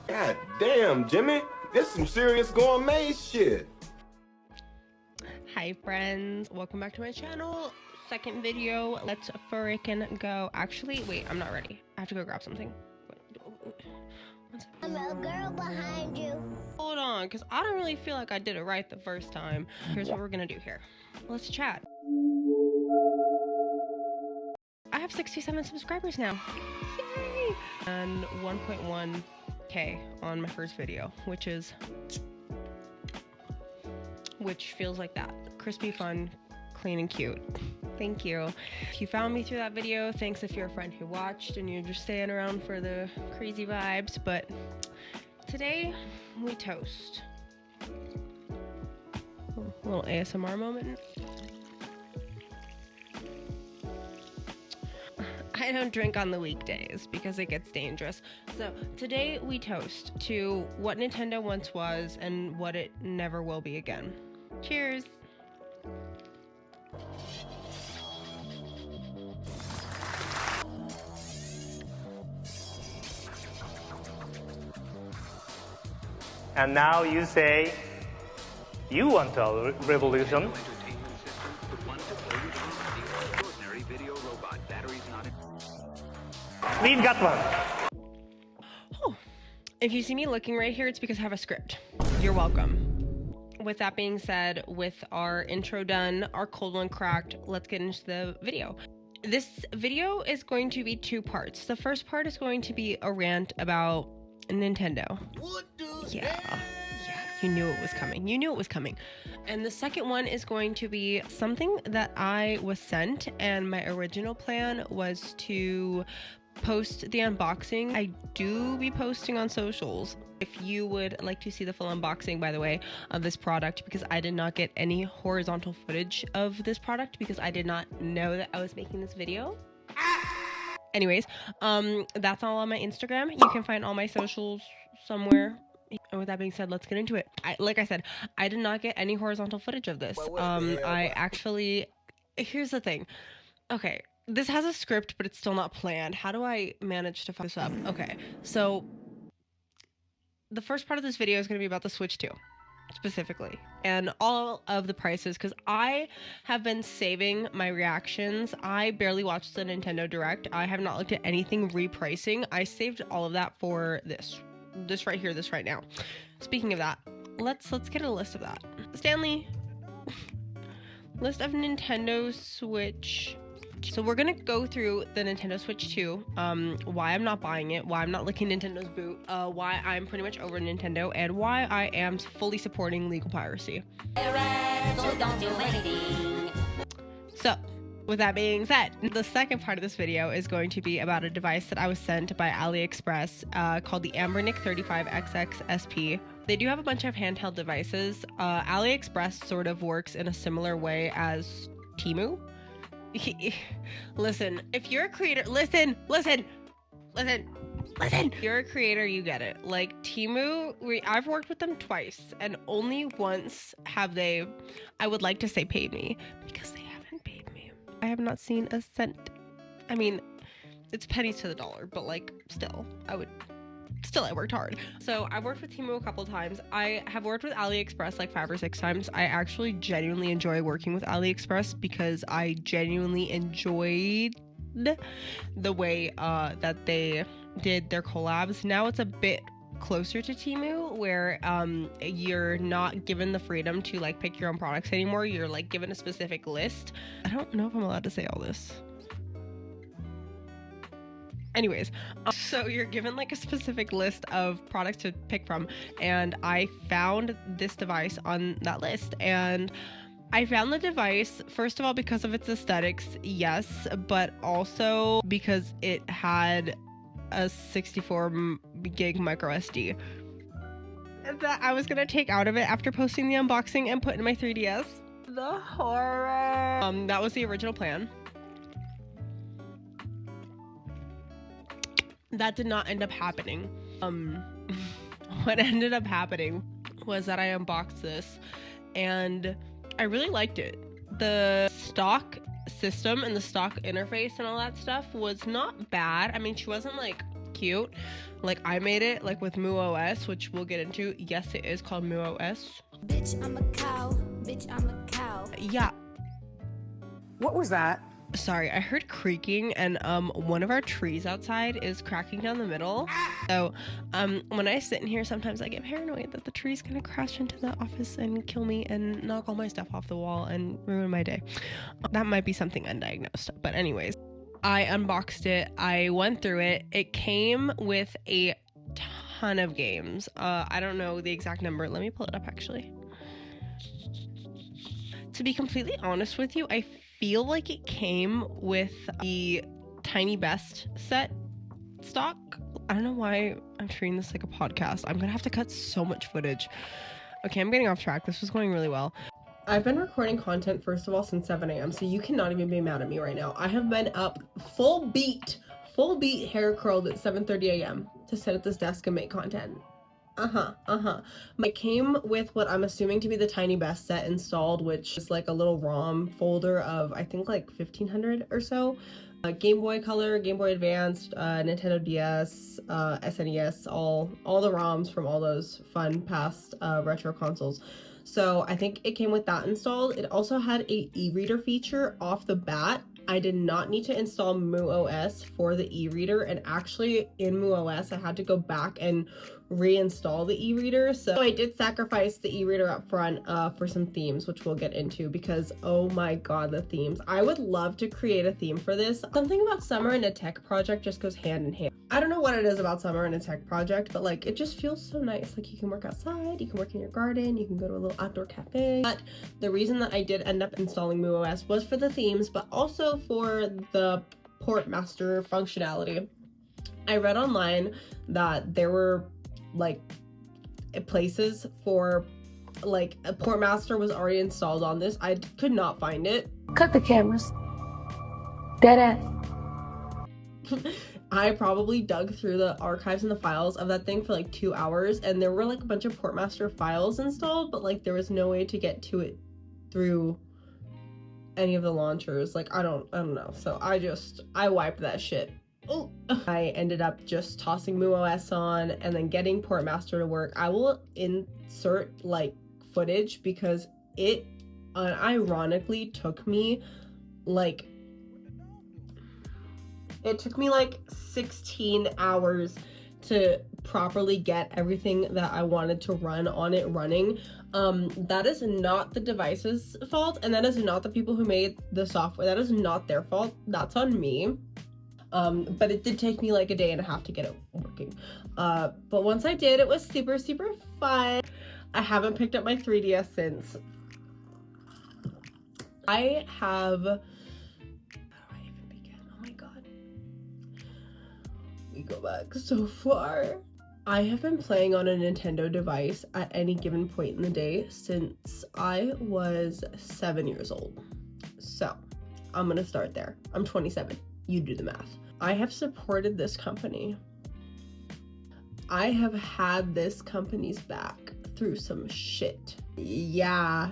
God damn, Jimmy. This some serious gourmet shit. Hi friends, welcome back to my channel. Second video, let's freaking go. Actually, wait, I'm not ready. I have to go grab something. I'm a girl behind you. Hold on, because I don't really feel like I did it right the first time. Here's what we're gonna do here. Let's chat. I have 67 subscribers now. Yay! And 1.1K on my first video, which feels like that. Crispy, fun, clean, and cute. Thank you. If you found me through that video, thanks if you're a friend who watched and you're just staying around for the crazy vibes. But today, we toast. A little ASMR moment. I don't drink on the weekdays because it gets dangerous. So today we toast to what Nintendo once was and what it never will be again. Cheers! And now you say, you want a revolution. We've got one. Oh, if you see me looking right here, it's because I have a script. You're welcome. With that being said, with our intro done, our cold one cracked, let's get into the video. This video is going to be two parts. The first part is going to be a rant about Nintendo. Yeah, you knew it was coming. You knew it was coming. And the second one is going to be something that I was sent, and my original plan was to post the unboxing. I do be posting on socials. If you would like to see the full unboxing, by the way, of this product, because I did not get any horizontal footage of this product because I did not know that I was making this video. Anyways, that's all on my Instagram. You can find all my socials somewhere. And with that being said, let's get into it. Like I said, I did not get any horizontal footage of this. Here's the thing. Okay, this has a script, but it's still not planned. How do I manage to fuck this up? Okay, so the first part of this video is going to be about the Switch 2, specifically, and all of the prices, because I have been saving my reactions. I barely watched the Nintendo Direct. I have not looked at anything repricing. I saved all of that for this right here, this right now. Speaking of that, let's get a list of that. Stanley, list of Nintendo Switch. So we're gonna go through the Nintendo Switch 2, why I'm not buying it, why I'm not licking Nintendo's boot, why I'm pretty much over Nintendo, and why I am fully supporting legal piracy. So, with that being said, the second part of this video is going to be about a device that I was sent by Aliexpress called the ANBERNIC 35XX SP. They do have a bunch of handheld devices. Aliexpress sort of works in a similar way as Temu. Listen, if you're a creator, listen. If you're a creator, you get it. Like Temu, I've worked with them twice, and only once have they, I would like to say, paid me, because they haven't paid me. I have not seen a cent. I mean, it's pennies to the dollar, but like, still, I worked hard. So I worked with Temu a couple times. I have worked with Aliexpress like 5 or 6 times. I actually genuinely enjoy working with Aliexpress because I genuinely enjoyed the way that they did their collabs. Now it's a bit closer to Temu, where you're not given the freedom to like pick your own products anymore. You're like given a specific list. I don't know if I'm allowed to say all this. Anyways, so you're given like a specific list of products to pick from, and I found this device on that list, and I found the device, first of all, because of its aesthetics, yes, but also because it had a 64 gig micro SD that I was gonna take out of it after posting the unboxing and put in my 3DS. The horror. That was the original plan. That did not end up happening. What ended up happening was that I unboxed this and I really liked it. The stock system and the stock interface and all that stuff was not bad. I mean, she wasn't like cute. Like I made it like with MooOS, which we'll get into. Yes, it is called MooOS. Bitch, I'm a cow. Bitch, I'm a cow. Yeah. What was that? Sorry, I heard creaking, and one of our trees outside is cracking down the middle. So when I sit in here, sometimes I get paranoid that the tree's gonna crash into the office and kill me and knock all my stuff off the wall and ruin my day. That might be something undiagnosed, but anyways, I unboxed it. I went through it. It came with a ton of games. I don't know the exact number. Let me pull it up actually. To be completely honest with you, I feel like it came with the Tiny Best set stock. I don't know why I'm treating this like a podcast. I'm gonna have to cut so much footage. Okay, I'm getting off track. This was going really well. I've been recording content, first of all, since 7 a.m. So you cannot even be mad at me right now. I have been up full beat, hair curled at 7:30 a.m. to sit at this desk and make content. It came with what I'm assuming to be the Tiny Best set installed, which is like a little ROM folder of I think like 1,500 or so. Game Boy Color, Game Boy Advanced, Nintendo DS, SNES, all the ROMs from all those fun past retro consoles. So I think it came with that installed. It also had a e-reader feature off the bat. I did not need to install MooOS for the e-reader, and actually in MooOS I had to go back and reinstall the e-reader. So I did sacrifice the e-reader up front for some themes, which we'll get into, because oh my god, the themes. I would love to create a theme for this. Something about summer and a tech project just goes hand in hand. I don't know what it is about summer and a tech project, but like it just feels so nice. Like you can work outside, you can work in your garden, you can go to a little outdoor cafe. But the reason that I did end up installing MooOS was for the themes, but also for the port master functionality. I read online that there were like places for like a port master was already installed on this. I could not find it. Cut the cameras. Dead ass. I probably dug through the archives and the files of that thing for like 2 hours, and there were like a bunch of Portmaster files installed, but like there was no way to get to it through any of the launchers. Like I don't know. So I wiped that shit. Oh, I ended up just tossing MooOS on and then getting Portmaster to work. I will insert like footage because it unironically took me like 16 hours to properly get everything that I wanted to run on it running. That is not the device's fault, and that is not the people who made the software. That is not their fault. That's on me. But it did take me like a day and a half to get it working. But once I did, it was super, super fun. I haven't picked up my 3DS since. I have... How do I even begin? Oh my god. We go back so far. I have been playing on a Nintendo device at any given point in the day since I was 7 years old. So, I'm gonna start there. I'm 27. You do the math. I have supported this company. I have had this company's back through some shit. Yeah.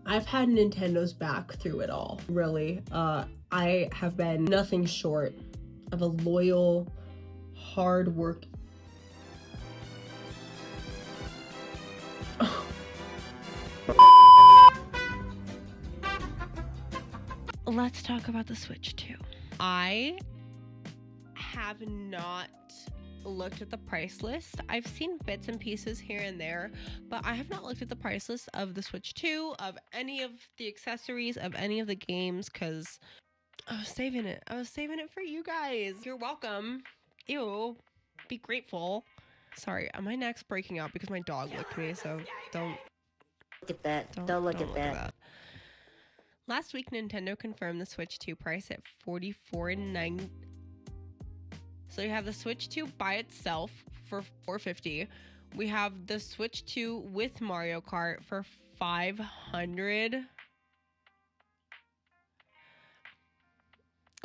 I've had Nintendo's back through it all, really. I have been nothing short of a loyal, hard work. Let's talk about the Switch 2. I have not looked at the price list. I've seen bits and pieces here and there, but I have not looked at the price list of the Switch 2, of any of the accessories, of any of the games, because I was saving it. I was saving it for you guys. You're welcome. Ew. Be grateful. Sorry, my neck's breaking out because my dog licked me, so don't Look at that. Don't look at that. Last week, Nintendo confirmed the Switch 2 price at $44.99. So you have the Switch 2 by itself for $450. We have the Switch 2 with Mario Kart for $500.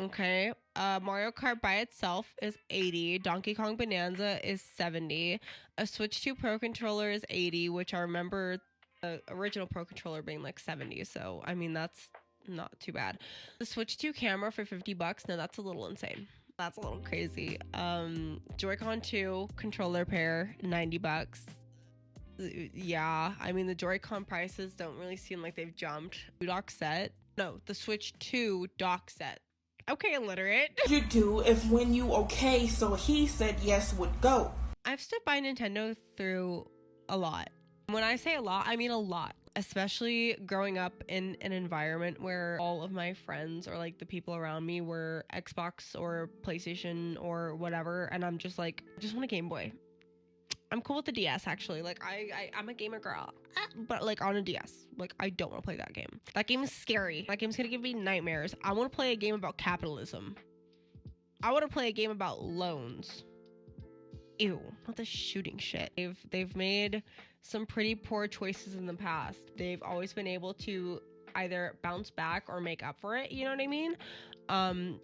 Okay, Mario Kart by itself is $80. Donkey Kong Bonanza is $70. A Switch 2 Pro Controller is $80, which I remember the original Pro Controller being like $70. So, I mean, that's not too bad. The Switch 2 camera for $50. Now, that's a little insane. That's a little crazy. Joy-Con 2 controller pair, $90. Yeah, I mean the Joy-Con prices don't really seem like they've jumped. Dock set. No, the Switch 2 dock set. Okay, illiterate. You do if when you okay, so he said yes would go. I've stood by Nintendo through a lot. When I say a lot, I mean a lot. Especially growing up in an environment where all of my friends or like the people around me were Xbox or PlayStation or whatever, and I'm just like, I just want a Game Boy. I'm cool with the DS actually. Like I'm a gamer girl, but like on a DS. Like I don't want to play that game. That game is scary. That game's gonna give me nightmares. I want to play a game about capitalism. I want to play a game about loans. Ew, not the shooting shit. They've made some pretty poor choices in the past. They've always been able to either bounce back or make up for it, you know what I mean?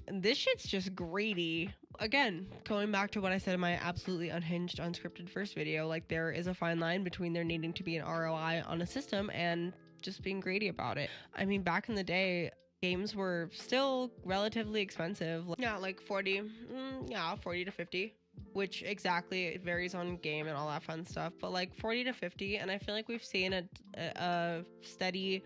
This shit's just greedy. Again, going back to what I said in my absolutely unhinged, unscripted first video, like there is a fine line between there needing to be an ROI on a system and just being greedy about it. I mean, back in the day, games were still relatively expensive. Yeah, like 40 to 50, which exactly, it varies on game and all that fun stuff, but like 40 to 50. And I feel like we've seen a steady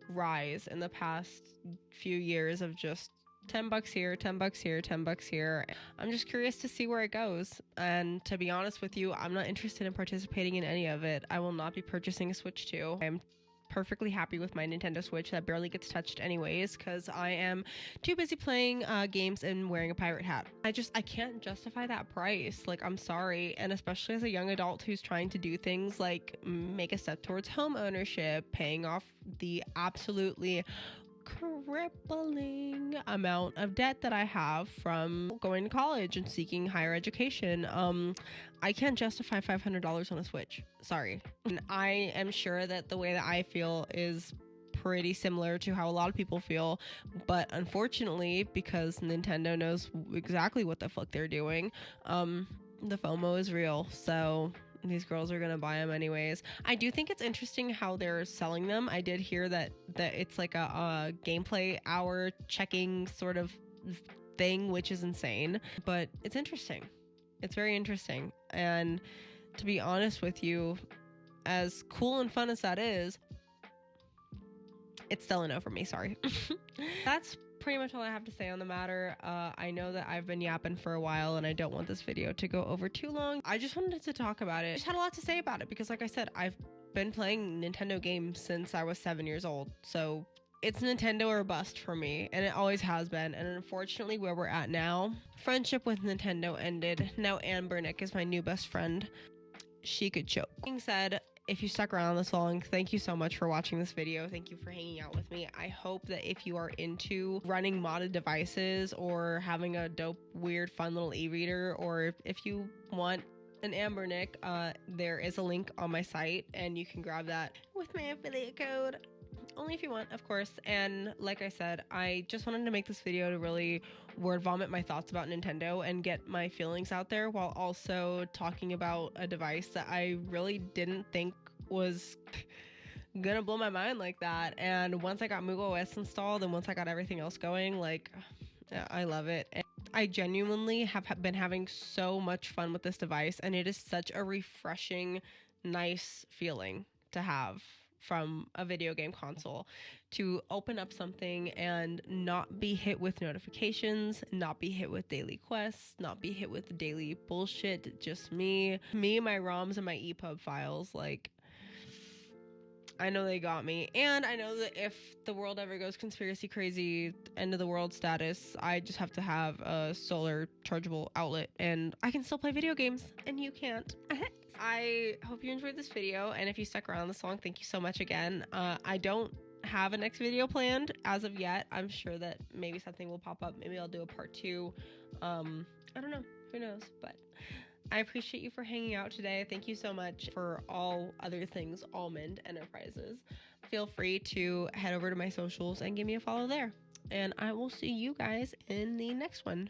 rise in the past few years of just $10 here, $10 here, $10 here. I'm just curious to see where it goes. And to be honest with you, I'm not interested in participating in any of it. I will not be purchasing a Switch 2. I'm perfectly happy with my Nintendo Switch that barely gets touched anyways because I am too busy playing games and wearing a pirate hat. I can't justify that price. Like, I'm sorry. And especially as a young adult who's trying to do things like make a step towards home ownership, paying off the absolutely crippling amount of debt that I have from going to college and seeking higher education. I can't justify $500 on a Switch. Sorry. And I am sure that the way that I feel is pretty similar to how a lot of people feel, but unfortunately, because Nintendo knows exactly what the fuck they're doing, the FOMO is real. So these girls are gonna buy them anyways. I do think it's interesting how they're selling them. I did hear that it's like a gameplay hour checking sort of thing, which is insane, but it's interesting. It's very interesting. And to be honest with you, as cool and fun as that is, it's still a no for me. Sorry. That's pretty much all I have to say on the matter. I know that I've been yapping for a while and I don't want this video to go over too long. I just wanted to talk about it. I just had a lot to say about it because, like I said, I've been playing Nintendo games since I was 7 years old. So it's Nintendo or bust for me, and it always has been. And unfortunately, where we're at now, friendship with Nintendo ended. Now ANBERNIC is my new best friend. She could choke. Being said, if you stuck around this long, thank you so much for watching this video. Thank you for hanging out with me. I hope that if you are into running modded devices or having a dope, weird, fun little e-reader, or if you want an ANBERNIC, there is a link on my site and you can grab that with my affiliate code. Only if you want, of course. And like I said, I just wanted to make this video to really word vomit my thoughts about Nintendo and get my feelings out there while also talking about a device that I really didn't think was gonna blow my mind like that. And once I got MoogleOS installed and once I got everything else going, like, I love it. And I genuinely have been having so much fun with this device, and it is such a refreshing, nice feeling to have from a video game console, to open up something and not be hit with notifications, not be hit with daily quests, not be hit with daily bullshit, just me, my ROMs and my EPUB files. Like, I know they got me, and I know that if the world ever goes conspiracy crazy, end of the world status, I just have to have a solar chargeable outlet and I can still play video games and you can't. I hope you enjoyed this video, and if you stuck around this long, thank you so much again. I don't have a next video planned as of yet. I'm sure that maybe something will pop up. Maybe I'll do a part 2. I don't know. Who knows? But I appreciate you for hanging out today. Thank you so much for all other things Almond Enterprises. Feel free to head over to my socials and give me a follow there. And I will see you guys in the next one.